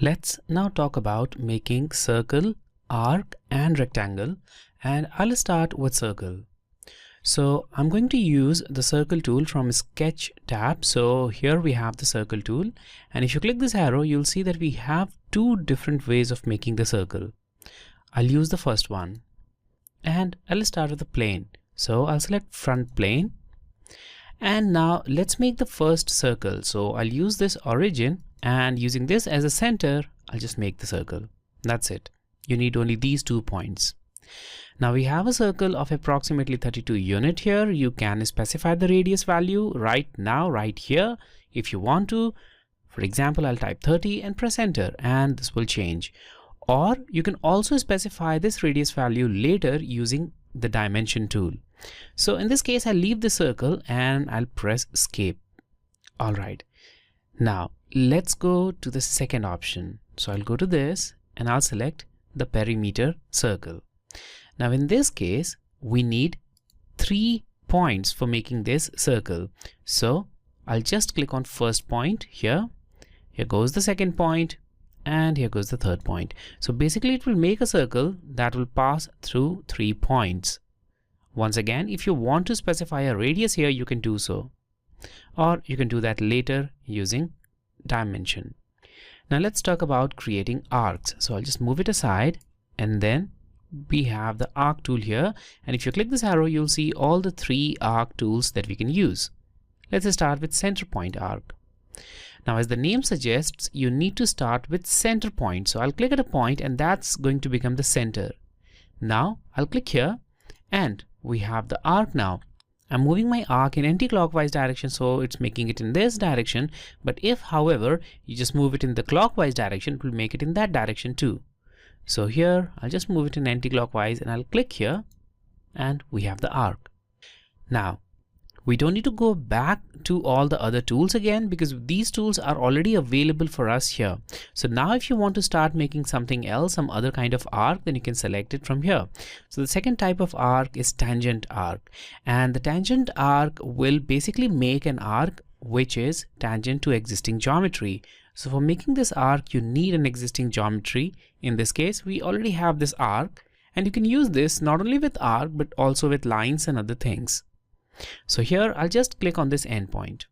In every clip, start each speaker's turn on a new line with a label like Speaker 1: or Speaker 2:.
Speaker 1: Let's now talk about making circle, arc and rectangle, and I'll start with circle. So I'm going to use the circle tool from Sketch tab. So here we have the circle tool, and if you click this arrow you'll see that we have two different ways of making the circle. I'll use the first one and I'll start with the plane. So I'll select front plane, and now let's make the first circle. So I'll use this origin, and using this as a center I'll just make the circle. That's it. You need only these 2 points. Now we have a circle of approximately 32 unit here. You can specify the radius value right now, right here if you want to. For example, I'll type 30 and press enter, and this will change. Or you can also specify this radius value later using the dimension tool. So in this case I'll leave the circle and I'll press escape. Alright, now let's go to the second option. So I'll go to this and I'll select the perimeter circle. Now in this case we need 3 points for making this circle. So I'll just click on first point here. Here goes the second point, and here goes the third point. So basically it will make a circle that will pass through 3 points. Once again, if you want to specify a radius here, you can do so, or you can do that later using dimension. Now let's talk about creating arcs. So I'll just move it aside, and then we have the arc tool here, and if you click this arrow you'll see all the 3 arc tools that we can use. Let's start with center point arc. Now as the name suggests, you need to start with center point. So I'll click at a point and that's going to become the center. Now I'll click here and we have the arc now. I'm moving my arc in anti-clockwise direction, so it's making it in this direction. But if, however, you just move it in the clockwise direction, it will make it in that direction too. So here I'll just move it in anti-clockwise and I'll click here and we have the arc. Now we don't need to go back to all the other tools again because these tools are already available for us here. So now if you want to start making something else, some other kind of arc, then you can select it from here. So the second type of arc is tangent arc, and the tangent arc will basically make an arc which is tangent to existing geometry. So for making this arc you need an existing geometry. In this case we already have this arc, and you can use this not only with arc but also with lines and other things. So here I'll just click on this endpoint,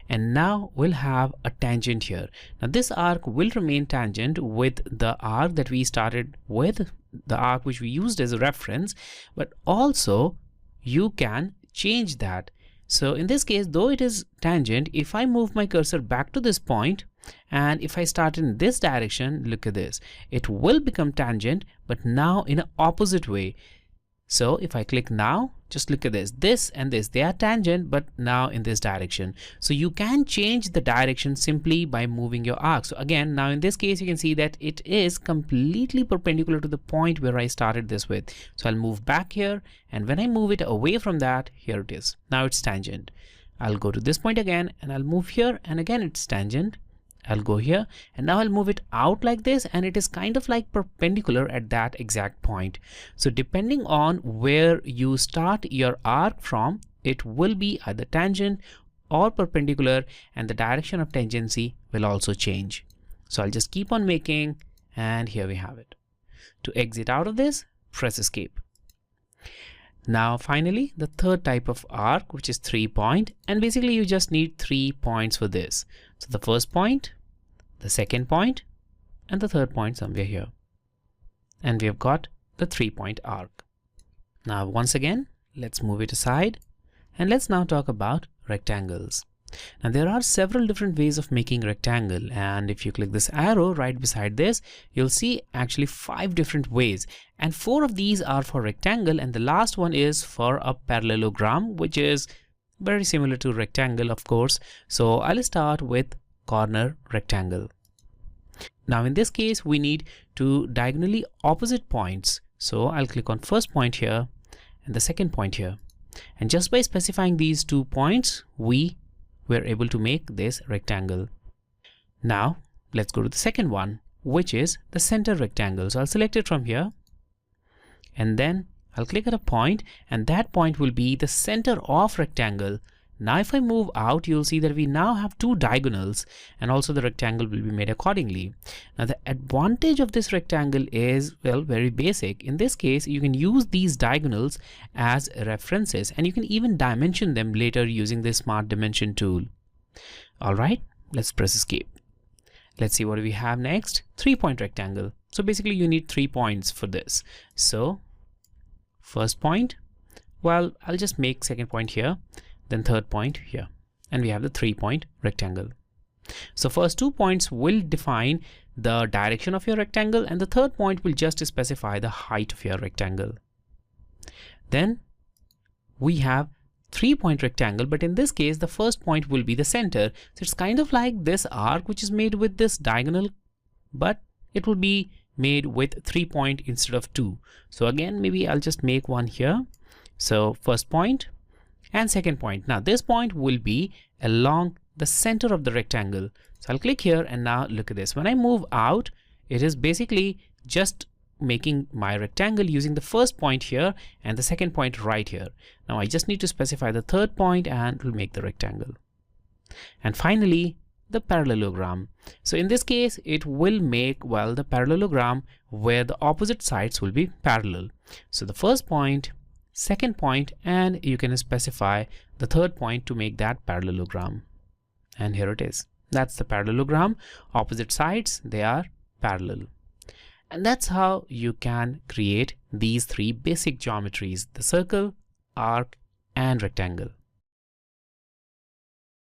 Speaker 1: and now we'll have a tangent here. Now this arc will remain tangent with the arc that we started with, the arc which we used as a reference, but also you can change that. So in this case, though it is tangent, if I move my cursor back to this point and if I start in this direction, look at this, it will become tangent but now in an opposite way. So if I click now, just look at this and this, they are tangent but now in this direction. So you can change the direction simply by moving your arc. So again, now in this case you can see that it is completely perpendicular to the point where I started this with. So I'll move back here, and when I move it away from that, here it is. Now it's tangent. I'll go to this point again and I'll move here, and again it's tangent. I'll go here and now I'll move it out like this, and it is kind of like perpendicular at that exact point. So depending on where you start your arc from, it will be either tangent or perpendicular, and the direction of tangency will also change. So I'll just keep on making, and here we have it. To exit out of this, press escape. Now finally the third type of arc, which is 3 point, and basically you just need 3 points for this. So the first point, the second point, and the third point somewhere here, and we have got the 3 point arc. Now once again let's move it aside, and let's now talk about rectangles. Now there are several different ways of making rectangle, and if you click this arrow right beside this, you'll see actually 5 different ways, and 4 of these are for rectangle, and the last one is for a parallelogram, which is very similar to rectangle, of course. So I'll start with corner rectangle. Now in this case we need 2 diagonally opposite points. So I'll click on first point here and the second point here, and just by specifying these 2 points we were able to make this rectangle. Now let's go to the second one, which is the center rectangle. So I'll select it from here, and then I'll click at a point, and that point will be the center of rectangle. Now if I move out, you'll see that we now have two diagonals, and also the rectangle will be made accordingly. Now the advantage of this rectangle is, well, very basic. In this case, you can use these diagonals as references, and you can even dimension them later using the Smart Dimension tool. All right, let's press escape. Let's see what we have next. 3-point rectangle. So basically you need 3 points for this. So first point, well, I'll just make second point here, then third point here, and we have the 3-point rectangle. So first 2 points will define the direction of your rectangle, and the third point will just specify the height of your rectangle. Then we have 3-point rectangle, but in this case the first point will be the center. So it's kind of like this arc which is made with this diagonal, but it will be made with 3 point instead of 2. So again, maybe I'll just make one here. So first point and second point. Now this point will be along the center of the rectangle. So I'll click here, and now look at this. When I move out, it is basically just making my rectangle using the first point here and the second point right here. Now I just need to specify the third point and it will make the rectangle. And finally, the parallelogram. So in this case, it will make, well, the parallelogram where the opposite sides will be parallel. So the first point, second point, and you can specify the third point to make that parallelogram. And here it is. That's the parallelogram. Opposite sides, they are parallel. And that's how you can create these 3 basic geometries: the circle, arc, and rectangle.